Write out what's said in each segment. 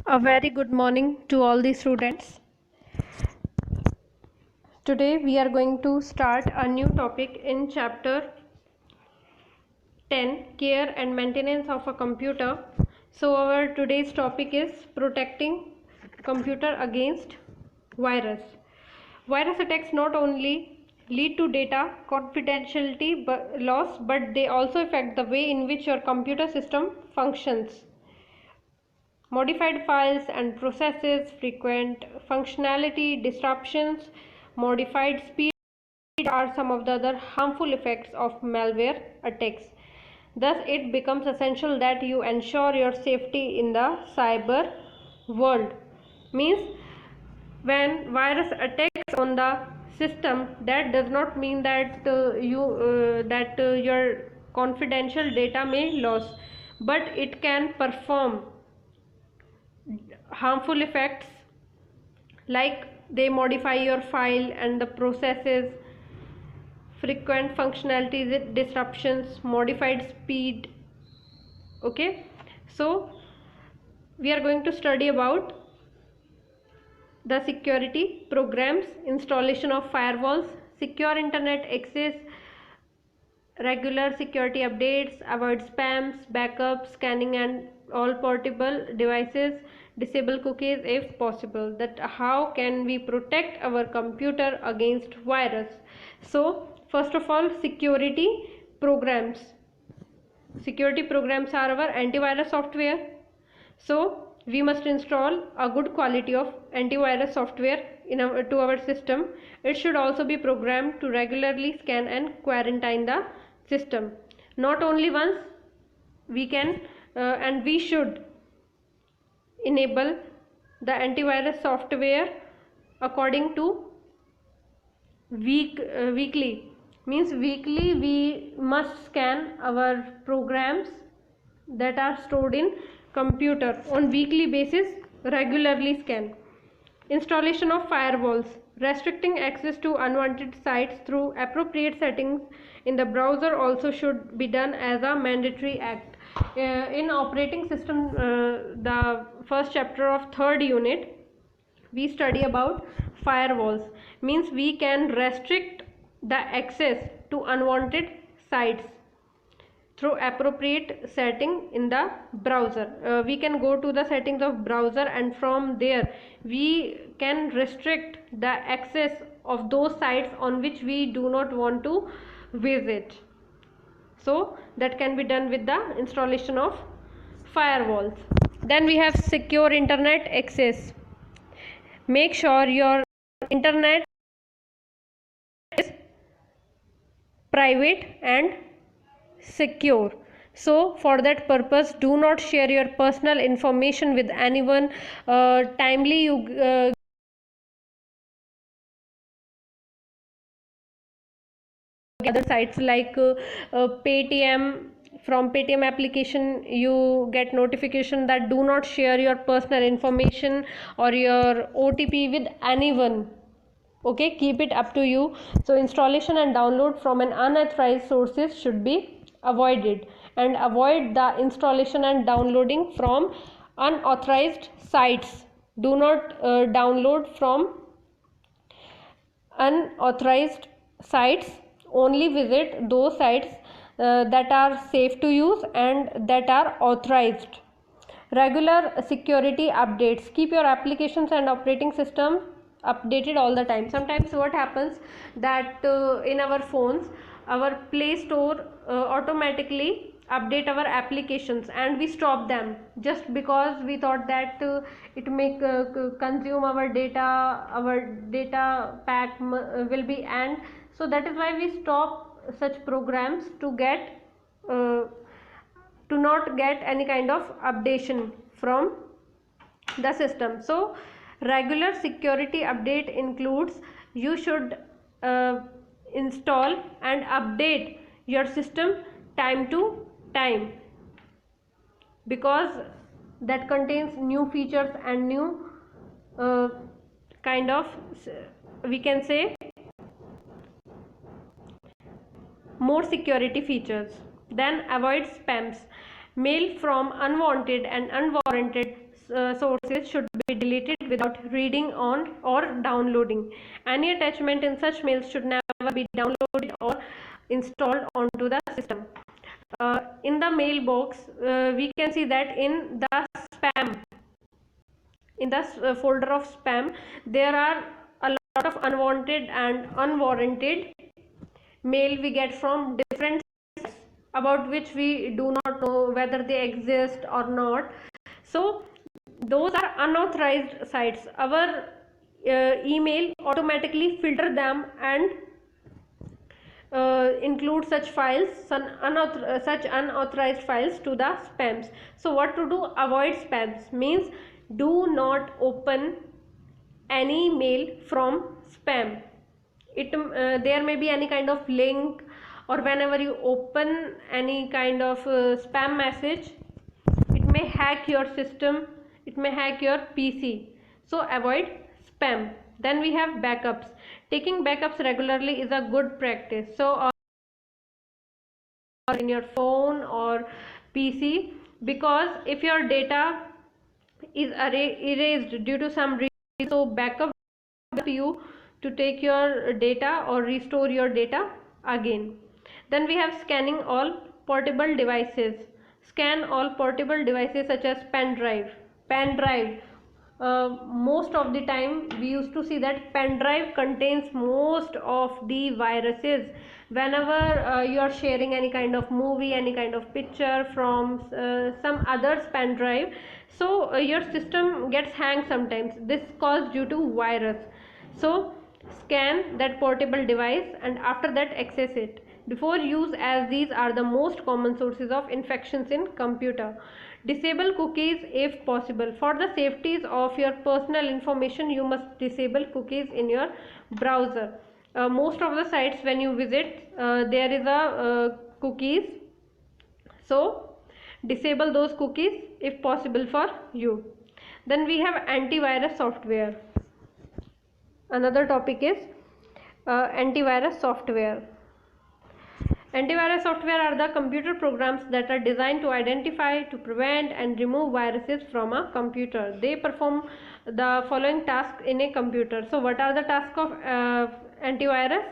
A very good morning to all the students. Today we are going to start a new topic in chapter 10, Care and Maintenance of a Computer. So our today's topic is protecting computer against virus. Virus attacks not only lead to data confidentiality loss, but they also affect the way in which your computer system functions. Modified files and processes, frequent functionality disruptions, modified speed are some of the other harmful effects of malware attacks. Thus, it becomes essential that you ensure your safety in the cyber world. Means, when virus attacks on the system, that does not mean that your confidential data may lose, but it can perform harmful effects like they modify your file and the processes, frequent functionalities disruptions, modified speed. Okay, so we are going to study about the security programs, installation of firewalls, secure internet access, regular security updates, avoid spams, backups, scanning and all portable devices, disable cookies if possible. That how can we protect our computer against virus? So first of all, security programs. Security programs are our antivirus software. So we must install a good quality of antivirus software to our system. It should also be programmed to regularly scan and quarantine the system. Not only once, we can and we should enable the antivirus software according to weekly. Means weekly we must scan our programs that are stored in computer on weekly basis, regularly scan. Installation of firewalls, restricting access to unwanted sites through appropriate settings in the browser also should be done as a mandatory act. In operating system, the first chapter of third unit, we study about firewalls. Means we can restrict the access to unwanted sites through appropriate setting in the browser. We can go to the settings of browser, and from there we can restrict the access of those sites on which we do not want to visit. So that can be done with the installation of firewalls. Then we have secure internet access. Make sure your internet is private and secure. So for that purpose, do not share your personal information with anyone. Timely you other sites like Paytm. From Paytm application you get notification that do not share your personal information or your OTP with anyone. Okay, keep it up to you. So installation and download from an unauthorized sources should be avoided, and avoid the installation and downloading from unauthorized sites. Do not download from unauthorized sites. Only visit those sites that are safe to use and that are authorized. Regular security updates. Keep your applications and operating system updated all the time. Sometimes what happens that in our phones, our Play Store automatically update our applications and we stop them just because we thought that it may consume our data pack will be end. So that is why we stop such programs to get to not get any kind of updation from the system. So regular security update includes you should install and update your system time to time, because that contains new features and new kind of, we can say, more security features. Then avoid spams. Mail from unwanted and unwarranted sources should be deleted without reading on or downloading. Any attachment in such mails should never be downloaded or installed onto the system. In the mailbox, we can see that in the spam, in the folder of spam, there are a lot of unwanted and unwarranted mail we get from different sites about which we do not know whether they exist or not. So those are unauthorized sites. Our email automatically filter them and include such files, such unauthorized files to the spams. So what to do? Avoid spams means do not open any mail from spam. There may be any kind of link, or whenever you open any kind of spam message, it may hack your system, it may hack your PC. So avoid spam. Then we have backups. Taking backups regularly is a good practice. So in your phone or PC, because if your data is erased due to some reason, so backup help you to take your data or restore your data again. Then we have scanning all portable devices. Scan all portable devices such as pen drive. Most of the time we used to see that pen drive contains most of the viruses. Whenever you are sharing any kind of movie, any kind of picture from some other's pen drive, so your system gets hanged sometimes. This caused due to virus. So scan that portable device and after that access it before use, as these are the most common sources of infections in computer. Disable cookies if possible. For the safeties of your personal information, you must disable cookies in your browser. Most of the sites when you visit, there is a cookies, so disable those cookies if possible for you. Then we have antivirus software. Another topic is antivirus software. Antivirus software are the computer programs that are designed to identify, to prevent and remove viruses from a computer. They perform the following tasks in a computer. So what are the tasks of antivirus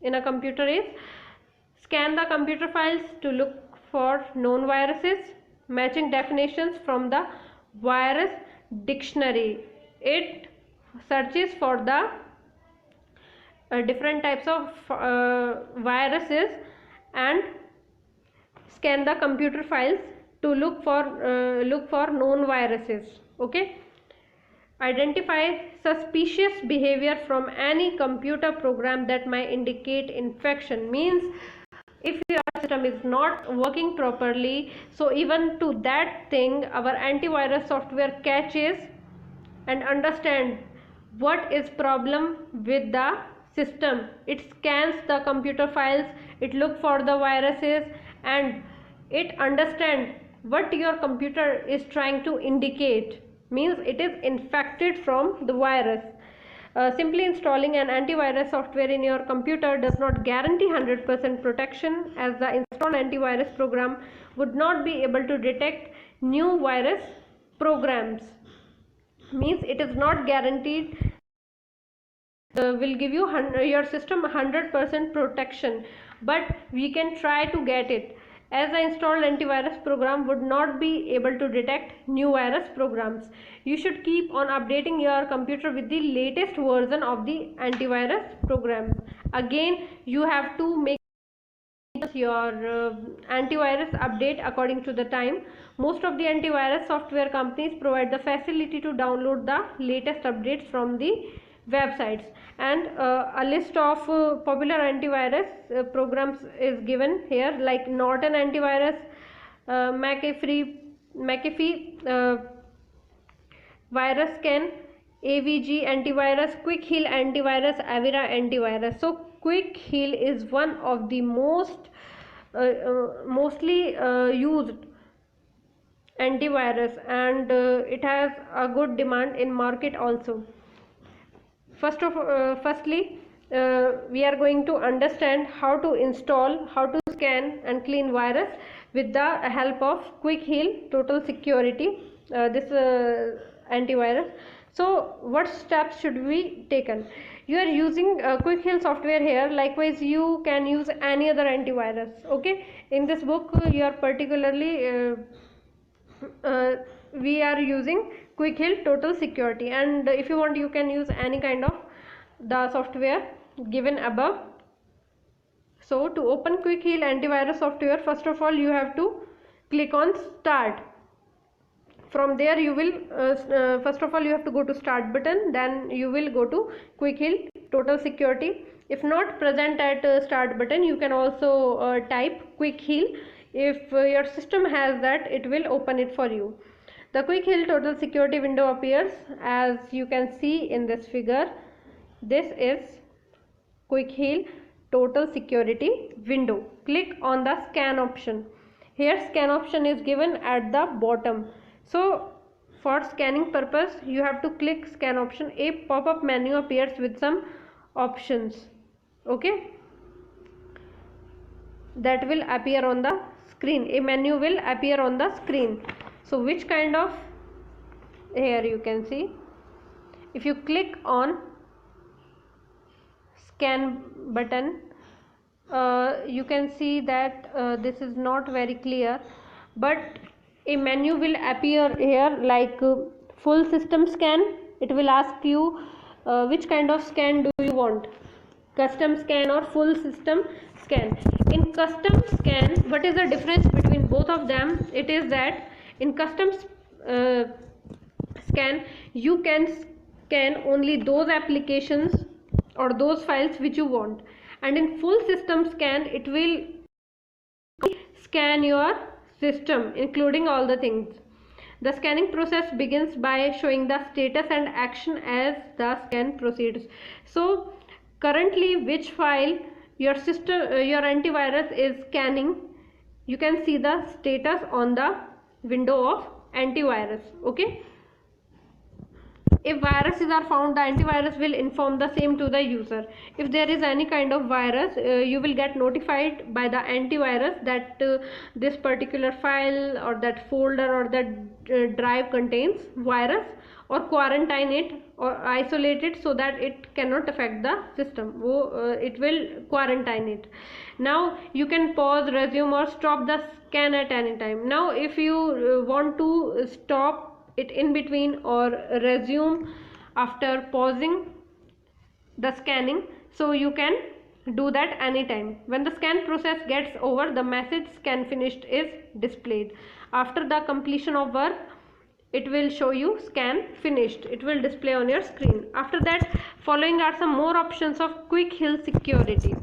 in a computer is scan the computer files to look for known viruses, matching definitions from the virus dictionary. It searches for the different types of viruses and scan the computer files to look for known viruses. Okay, identify suspicious behavior from any computer program that might indicate infection. Means if your system is not working properly, so even to that thing our antivirus software catches and understand what is problem with the system. It scans the computer files, it look for the viruses, and it understand what your computer is trying to indicate. Means it is infected from the virus. Simply installing an antivirus software in your computer does not guarantee 100% protection, as the installed antivirus program would not be able to detect new virus programs. Means it is not guaranteed will give you your system 100% protection, but we can try to get it, as the installed antivirus program would not be able to detect new virus programs. You should keep on updating your computer with the latest version of the antivirus program. Again, you have to make your antivirus update according to the time. Most of the antivirus software companies provide the facility to download the latest updates from the websites, and a list of popular antivirus programs is given here, like Norton antivirus, McAfee virus scan, AVG antivirus, Quick Heal antivirus, Avira antivirus. So Quick Heal is one of the mostly used antivirus, and it has a good demand in market also. Firstly, we are going to understand how to install, how to scan and clean virus with the help of Quick Heal Total Security. This antivirus. So what steps should be taken? You are using Quick Heal software here. Likewise, you can use any other antivirus. Okay, in this book you are particularly we are using Quick Heal Total Security, and if you want you can use any kind of the software given above. So to open Quick Heal antivirus software, first of all you have to click on start. From there you will first of all you have to go to start button, then you will go to Quick Heal Total Security. If not present at start button, you can also type Quick Heal. If your system has that, it will open it for you. The Quick Heal Total Security window appears as you can see in this figure. This is Quick Heal Total Security window. Click on the scan option. Here scan option is given at the bottom. So for scanning purpose you have to click scan option. A pop-up menu appears with some options, okay, that will appear on the screen. A menu will appear on the screen. So which kind of, here you can see, if you click on scan button, you can see that this is not very clear, but a menu will appear here like full system scan. It will ask you which kind of scan do you want, custom scan or full system scan. In custom scan, what is the difference between both of them? It is that in custom scan you can scan only those applications or those files which you want, and in full system scan it will scan your system including all the things. The scanning process begins by showing the status and action as the scan proceeds. So currently which file your system your antivirus is scanning, you can see the status on the window of antivirus. Okay, if viruses are found, the antivirus will inform the same to the user. If there is any kind of virus, you will get notified by the antivirus that this particular file or that folder or that drive contains virus, or quarantine it or isolate it so that it cannot affect the system. It will quarantine it. Now you can pause, resume or stop the scan at any time. Now if you want to stop it in between or resume after pausing the scanning, so you can do that anytime. When the scan process gets over, the message scan finished is displayed. After the completion of work, it will show you scan finished. It will display on your screen. After that, following are some more options of Quick Heal security.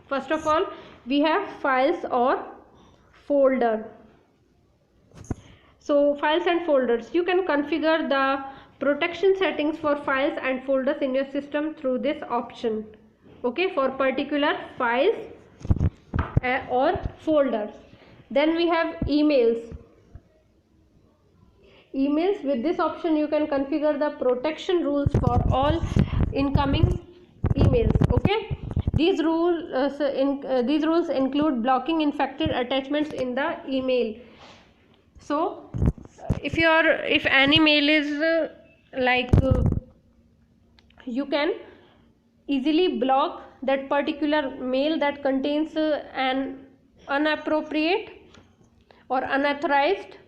First of all, we have files or folder. So files and folders, you can configure the protection settings for files and folders in your system through this option. Okay, for particular files or folders. Then we have emails. With this option you can configure the protection rules for all incoming emails. Okay, these rules include blocking infected attachments in the email. So if any mail is you can easily block that particular mail that contains an inappropriate or unauthorized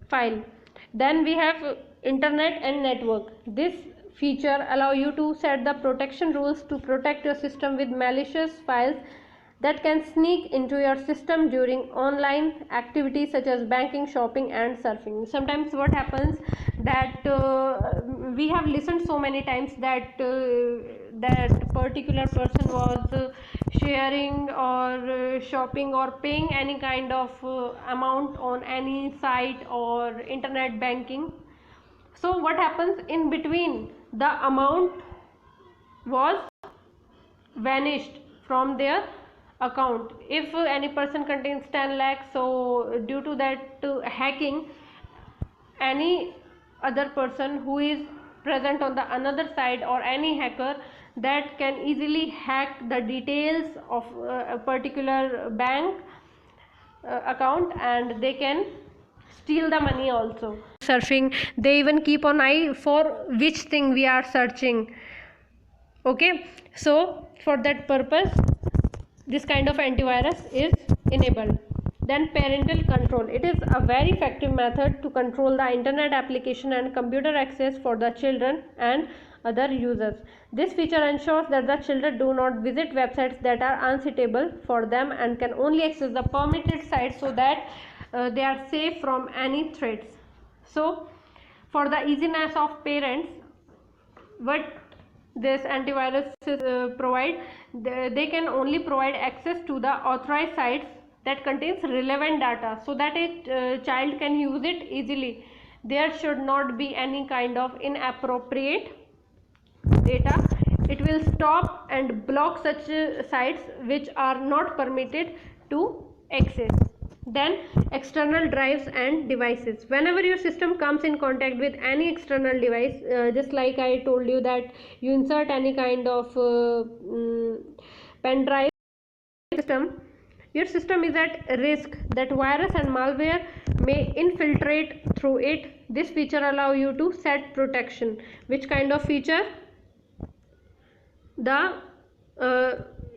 file. Then we have internet and network. This feature allow you to set the protection rules to protect your system with malicious files that can sneak into your system during online activities such as banking, shopping and surfing. Sometimes what happens that we have listened so many times that that particular person was sharing or shopping or paying any kind of amount on any site or internet banking. So what happens, in between the amount was vanished from their account. If any person contains 10 lakhs, so due to that hacking, any other person who is present on the another side or any hacker that can easily hack the details of a particular bank account, and they can steal the money also. surfing. They even keep an eye for which thing we are searching. Okay, so for that purpose this kind of antivirus is enabled. Then parental control. It is a very effective method to control the internet application and computer access for the children and other users. This feature ensures that the children do not visit websites that are unsuitable for them and can only access the permitted sites, so that they are safe from any threats. So for the easiness of parents, what this antivirus provide, they can only provide access to the authorized sites that contains relevant data, so that a child can use it easily. There should not be any kind of inappropriate data. It will stop and block such sites which are not permitted to access. Then external drives and devices. Whenever your system comes in contact with any external device, just like I told you that you insert any kind of pen drive system, your system is at risk that virus and malware may infiltrate through it. This feature allows you to set protection. Which kind of feature?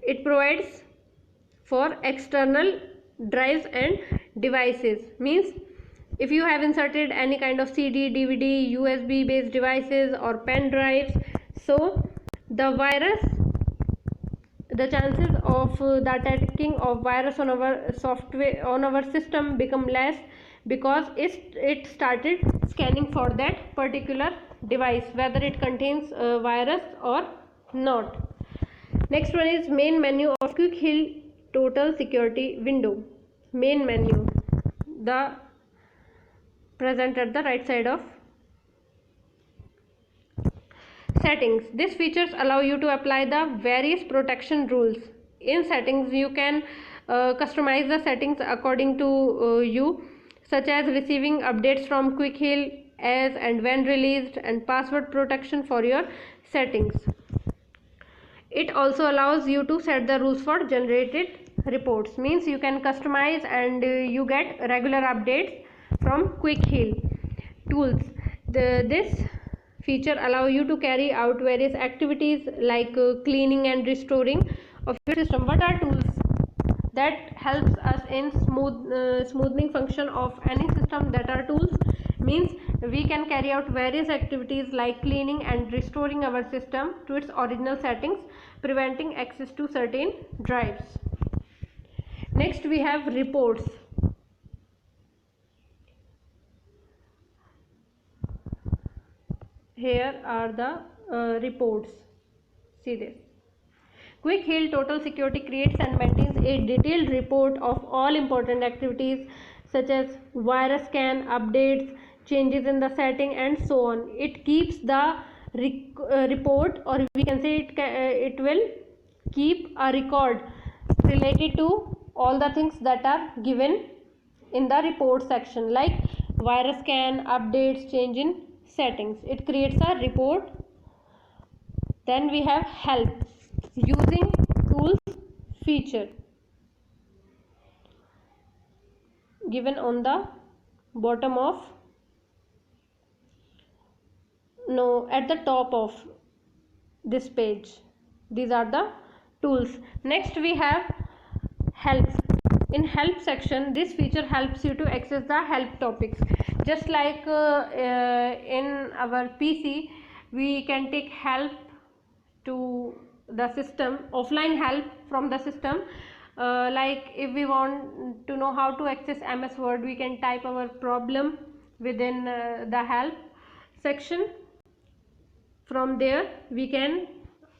It provides for external drives and devices. Means if you have inserted any kind of CD, DVD, USB based devices or pen drives, so the chances of the attacking of virus on our software, on our system, become less, because it started scanning for that particular device whether it contains a virus or not. Next one is main menu of Quick Heal Total Security window. Main menu, the present at the right side of settings. These features allow you to apply the various protection rules. In settings you can customize the settings according to you, such as receiving updates from Quick Heal as and when released, and password protection for your settings. It also allows you to set the rules for generated reports. Means you can customize and you get regular updates from Quick Heal tools. This feature allow you to carry out various activities like cleaning and restoring of your system. What are tools? That helps us in smoothing function of any system. That are tools. Means we can carry out various activities like cleaning and restoring our system to its original settings, preventing access to certain drives. Next we have reports. Here are the reports. See this. Quick Heal Total Security creates and maintains a detailed report of all important activities such as virus scan, updates, changes in the setting, and so on. It keeps the report, or we can say it will keep a record related to all the things that are given in the report section, like virus scan, updates, change in settings. It creates a report. Then we have help. Using tools feature given on the bottom of at the top of this page. These are the tools. Next we have help. In help section, this feature helps you to access the help topics. Just like in our PC, we can take help to the system, offline help from the system. Like if we want to know how to access MS Word, we can type our problem within the help section. From there we can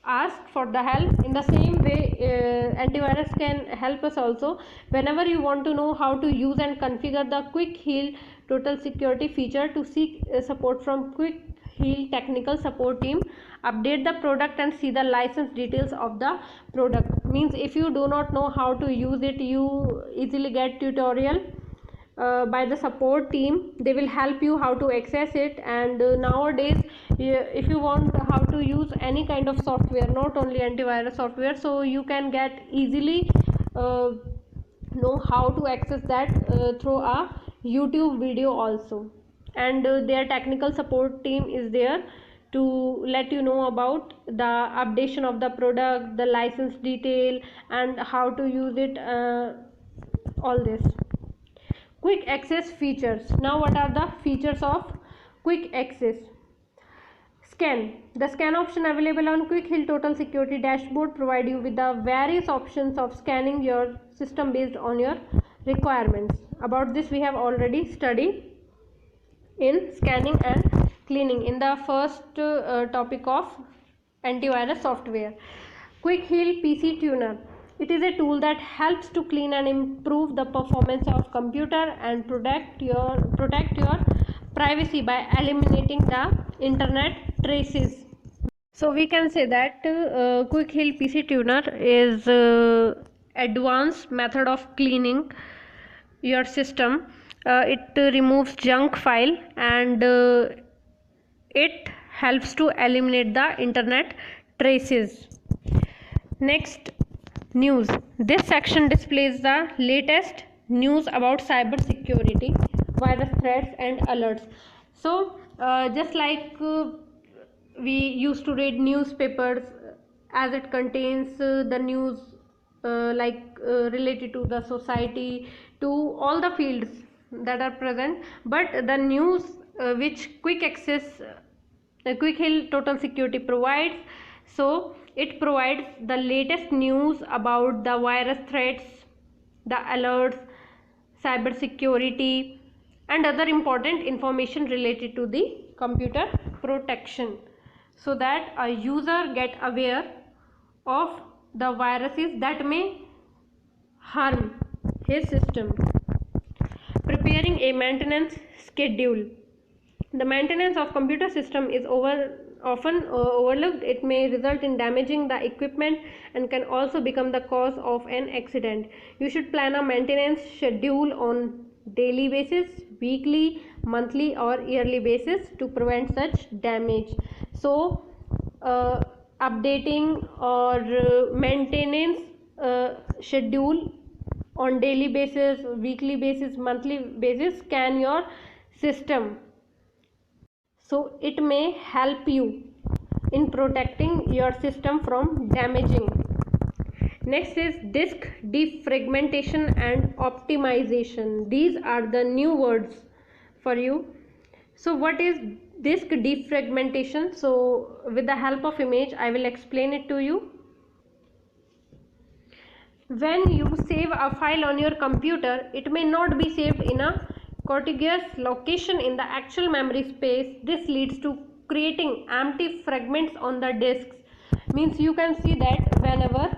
ask for the help. In the same way, antivirus can help us also. Whenever you want to know how to use and configure the Quick Heal Total Security feature, to seek support from Quick Heal technical support team, update the product and see the license details of the product. Means if you do not know how to use it, you easily get tutorial by the support team. They will help you how to access it. And nowadays if you want how to use any kind of software, not only antivirus software, so you can get easily know how to access that through a YouTube video also. and their technical support team is there to let you know about the updation of the product, the license detail, and how to use it, all this. Quick access features. Now what are the features of quick access? Scan. The scan option available on Quick Heal Total Security dashboard provide you with the various options of scanning your system based on your requirements. About this we have already studied in scanning and cleaning in the first topic of antivirus software. Quick Heal PC Tuner. It is a tool that helps to clean and improve the performance of computer and protect your privacy by eliminating the internet traces. So we can say that Quick Heal PC Tuner is advanced method of cleaning your system. It removes junk file, and it helps to eliminate the internet traces. Next, news. This section displays the latest news about cyber security, virus threats and alerts. So just like we used to read newspapers, as it contains the news related to the society, to all the fields that are present, but the news which Quick Heal Total Security provides, so it provides the latest news about the virus threats, the alerts, cyber security, and other important information related to the computer protection, so that a user get aware of the viruses that may harm his system. Preparing a maintenance schedule. The maintenance of computer system is often overlooked. It may result in damaging the equipment and can also become the cause of an accident. You should plan a maintenance schedule on daily basis, weekly, monthly or yearly basis to prevent such damage. So updating or maintenance schedule on daily basis, weekly basis, monthly basis scan your system, so it may help you in protecting your system from damaging. Next is disk defragmentation and optimization. These are the new words for you. So what is disk defragmentation? So with the help of image I will explain it to you. When you save a file on your computer, it may not be saved in a contiguous location in the actual memory space. This leads to creating empty fragments on the disks. Means you can see that whenever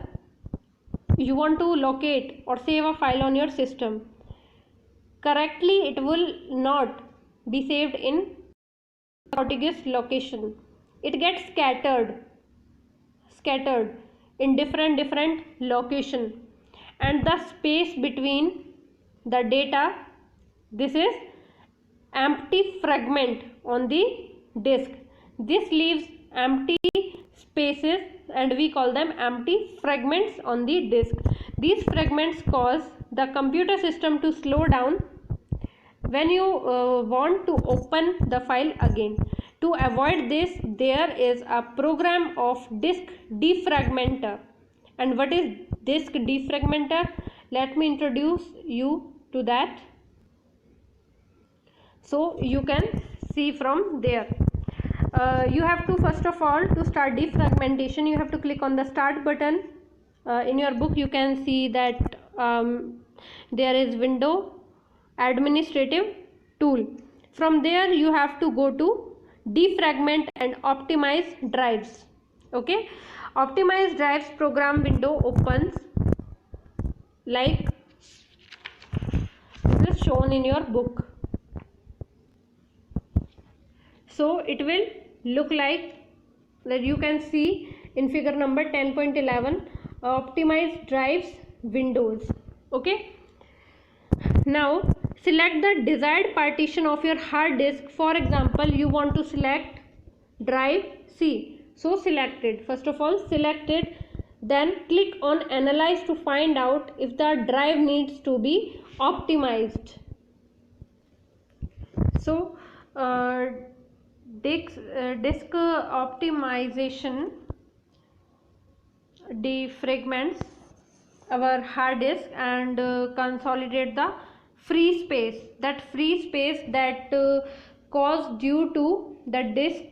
you want to locate or save a file on your system, correctly it will not be saved in contiguous location. It gets scattered in different location, and the space between the data, this is empty fragment on the disk. This leaves empty spaces and we call them empty fragments on the disk. These fragments cause the computer system to slow down when you want to open the file again. To avoid this, there is a program of disk defragmenter. And what is disk defragmenter? Let me introduce you to that, so you can see from there. You have to, first of all, to start defragmentation, you have to click on the start button. In your book you can see that there is window administrative tool. From there you have to go to defragment and optimize drives. Okay, optimize drives program window opens like this is shown in your book. So it will look like that. You can see in figure number 10.11 optimize drives windows. Okay, now select the desired partition of your hard disk. For example, you want to select drive C, so select it. First of all select it, then click on analyze to find out if the drive needs to be optimized. So uh, disk optimization defragments our hard disk and consolidate the free space, that caused due to the disk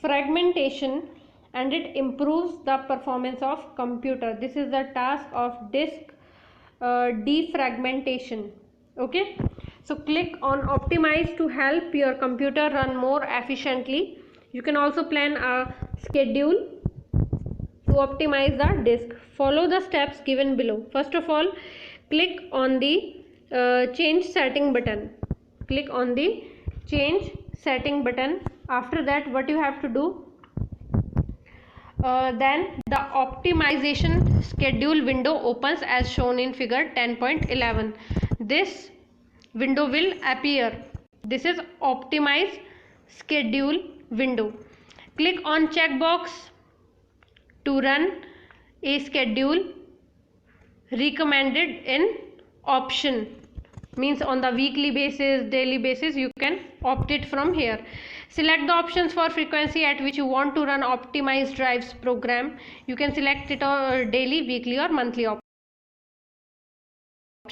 fragmentation, and it improves the performance of computer. This is the task of disk defragmentation. Okay, so click on optimize to help your computer run more efficiently. You can also plan a schedule to optimize the disk. Follow the steps given below. First of all, click on the change setting button. Click on the change setting button. After that, what you have to do, then the optimization schedule window opens as shown in figure 10.11. This window will appear. This is optimize schedule window. Click on checkbox to run a schedule recommended in option, means on the weekly basis, daily basis, you can opt it from here. Select the options for frequency at which you want to run optimized drives program. You can select it daily, weekly or monthly option.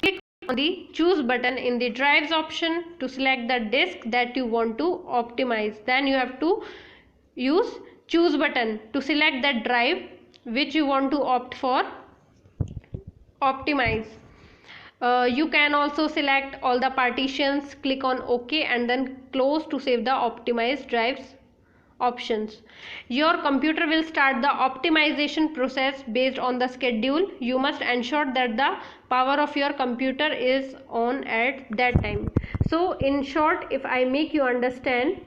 Click on the choose button in the drives option to select the disk that you want to optimize. Then you have to use choose button to select that drive which you want to opt for optimize. You can also select all the partitions, click on OK and then close to save the optimized drives options. Your computer will start the optimization process based on the schedule. You must ensure that the power of your computer is on at that time. So in short, if I make you understand,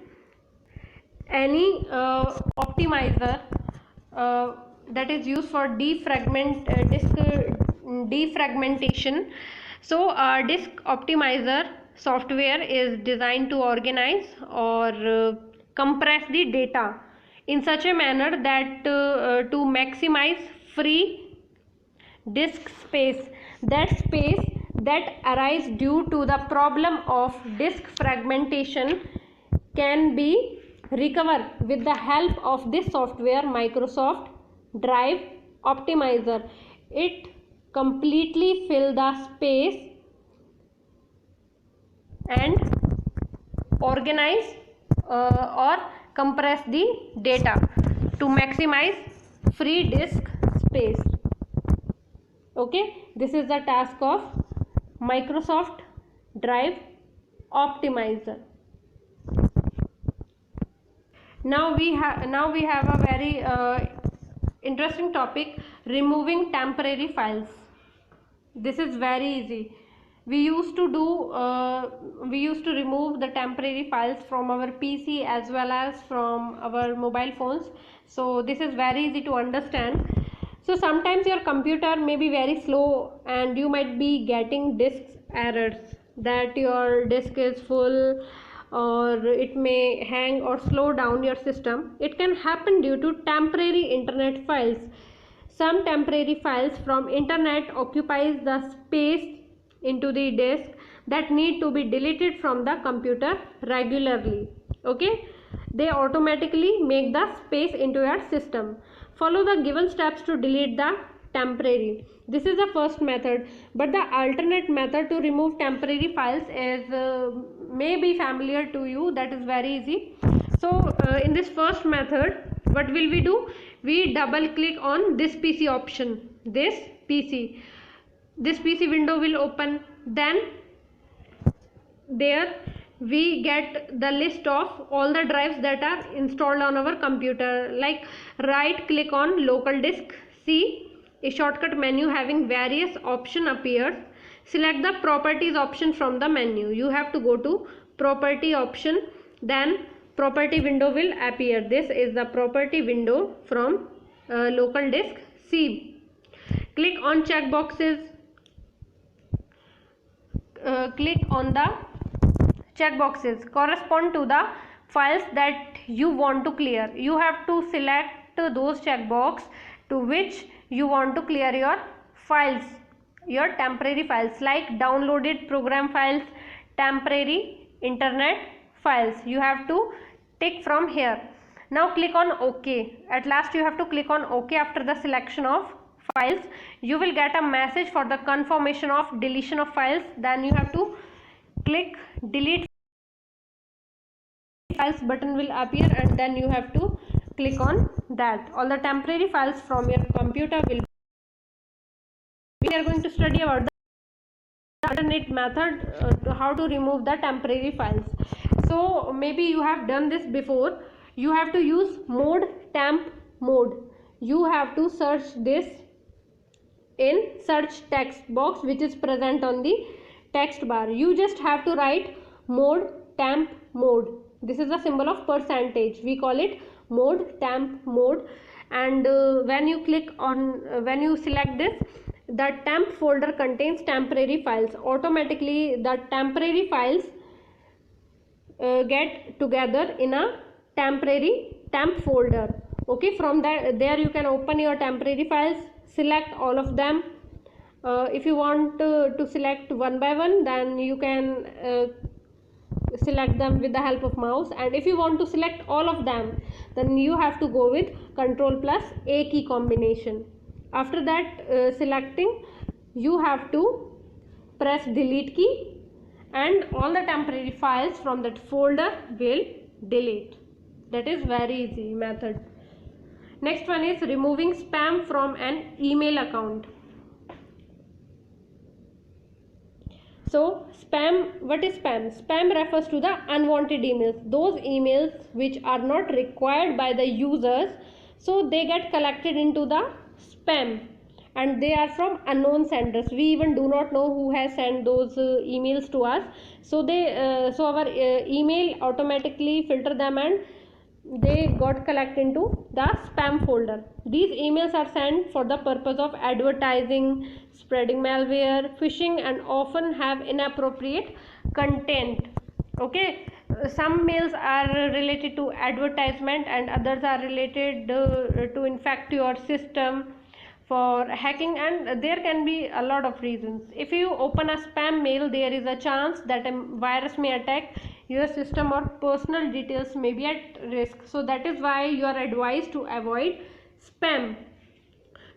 any optimizer that is used for disk defragmentation. So disk optimizer software is designed to organize or compress the data in such a manner that to maximize free disk space, that space that arises due to the problem of disk fragmentation can be recovered with the help of this software, Microsoft Drive Optimizer. It completely fill the space and organize or compress the data to maximize free disk space. Okay, this is the task of Microsoft Drive Optimizer. Now we have a very interesting topic, removing temporary files. This is very easy. We used to remove the temporary files from our PC as well as from our mobile phones. So this is very easy to understand. So sometimes your computer may be very slow and you might be getting disk errors, that your disk is full, or it may hang or slow down your system. It can happen due to temporary internet files. Some temporary files from internet occupies the space into the disk that need to be deleted from the computer regularly. Okay, they automatically make the space into your system. Follow the given steps to delete the temporary. This is the first method, but the alternate method to remove temporary files is may be familiar to you. That is very easy. So in this first method, what will we do? We double click on this PC option. This PC window will open. Then there we get the list of all the drives that are installed on our computer. Like, right click on local disk C. A shortcut menu having various options appears. Select the properties option from the menu. You have to go to property option, then property window will appear. This is the property window from local disk C. Click on check boxes. Click on the check boxes correspond to the files that you want to clear. You have to select those check box to which you want to clear your files, your temporary files, like downloaded program files, temporary internet files. You have to tick from here. Now click on OK. At last you have to click on OK after the selection of files. You will get a message for the confirmation of deletion of files. Then you have to click delete files button will appear, and then you have to click on that. All the temporary files from your computer will. We are going to study about the alternate method how to remove the temporary files. So maybe you have done this before. You have to use mode temp mode. You have to search this in search text box which is present on the text bar. You just have to write mode temp mode. This is a symbol of percentage. We call it mode temp mode. And when you click on when you select this, the temp folder contains temporary files. Automatically the temporary files get together in a temp folder. Okay, from that there you can open your temporary files, select all of them. If you want to select one by one, then you can select them with the help of mouse, and if you want to select all of them, then you have to go with Ctrl plus A key combination. After that selecting, you have to press delete key, and all the temporary files from that folder will delete. That is very easy method. Next one is removing spam from an email account. So spam, what is spam? Spam refers to the unwanted emails, those emails which are not required by the users, so they get collected into the spam, and they are from unknown senders. We even do not know who has sent those emails to us, so our email automatically filter them and they got collected into the spam folder. These emails are sent for the purpose of advertising, spreading malware, phishing, and often have inappropriate content. Okay, some mails are related to advertisement and others are related to infect your system for hacking, and there can be a lot of reasons. If you open a spam mail, there is a chance that a virus may attack your system or personal details may be at risk. So that is why you are advised to avoid spam.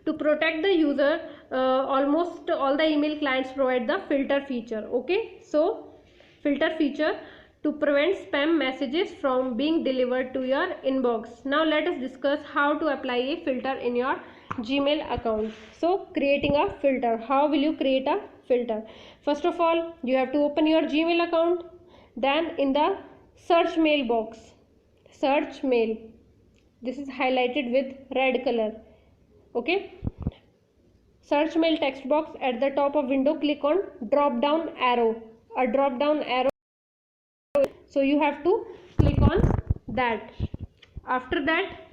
To protect the user, almost all the email clients provide the filter feature. Okay, so filter feature to prevent spam messages from being delivered to your inbox. Now let us discuss how to apply a filter in your Gmail account. So creating a filter. How will you create a filter? First of all, you have to open your Gmail account. Then in the search mail box, search mail, this is highlighted with red color. Okay, search mail text box at the top of window, click on drop down arrow, a drop down arrow, so you have to click on that. After that,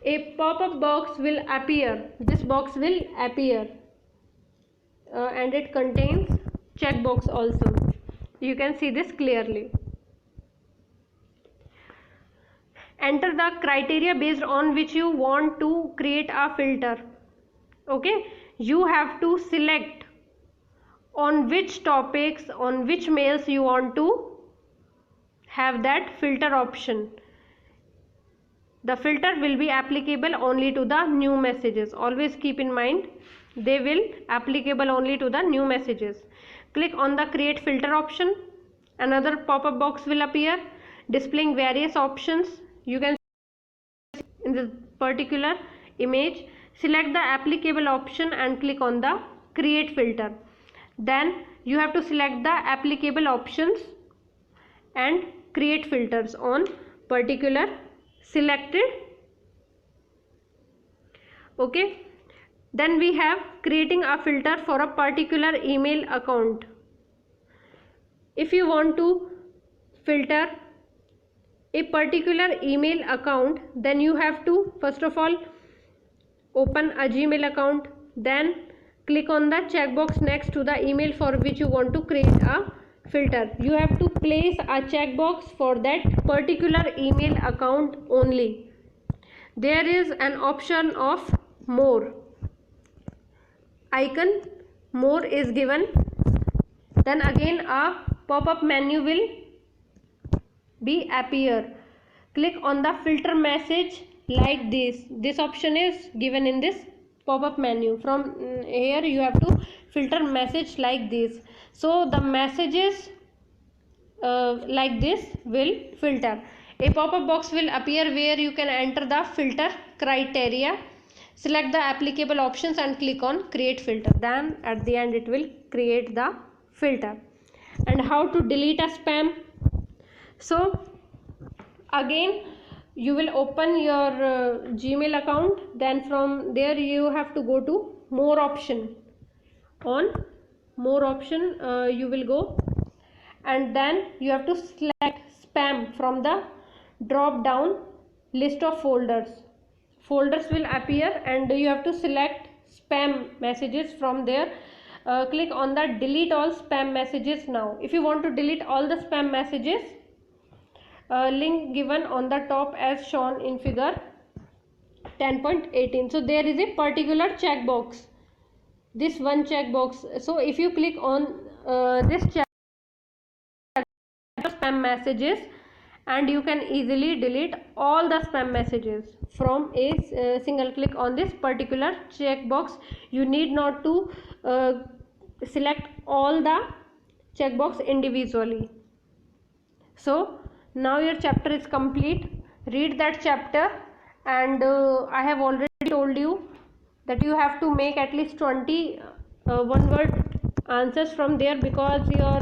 a pop-up box will appear. This box will appear and it contains checkbox also. You can see this clearly. Enter the criteria based on which you want to create a filter. Okay, you have to select on which topics, on which mails you want to have that filter option. The filter will be applicable only to the new messages. Always keep in mind, they will applicable only to the new messages. Click on the create filter option. Another pop-up box will appear displaying various options. You can see in this particular image. Select the applicable option and click on the create filter. Then you have to select the applicable options and create filters on particular selected. Okay, then we have creating a filter for a particular email account. If you want to filter a particular email account, then you have to first of all open a Gmail account, then click on the checkbox next to the email for which you want to create a filter. You have to place a checkbox for that particular email account only. There is an option of more icon, more is given, then again a pop-up menu will be appear. Click on the filter message like this option is given in this pop-up menu. From here you have to filter message like this, so the messages like this will filter. A pop-up box will appear where you can enter the filter criteria. Select the applicable options and click on create filter. Then at the end it will create the filter. And how to delete a spam? So again you will open your Gmail account. Then from there you have to go to more option. On more option you will go, and then you have to select spam from the drop down list of folders. Folders will appear and you have to select spam messages from there. Click on the delete all spam messages now. If you want to delete all the spam messages, link given on the top as shown in figure 10.18. so there is a particular checkbox, this one checkbox. So if you click on this check spam messages, and you can easily delete all the spam messages from a single click on this particular checkbox. You need not to select all the checkbox individually. So now your chapter is complete. Read that chapter, and I have already told you that you have to make at least 20 one word answers from there, because your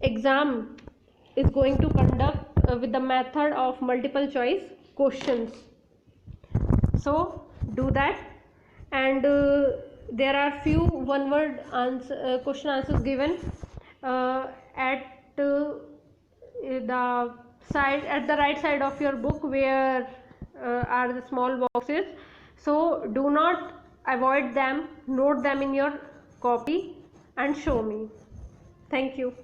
exam is going to conduct with the method of multiple choice questions. So do that. And there are few one word question answers given at the right side of your book, where are the small boxes. So do not avoid them, note them in your copy and show me. Thank you.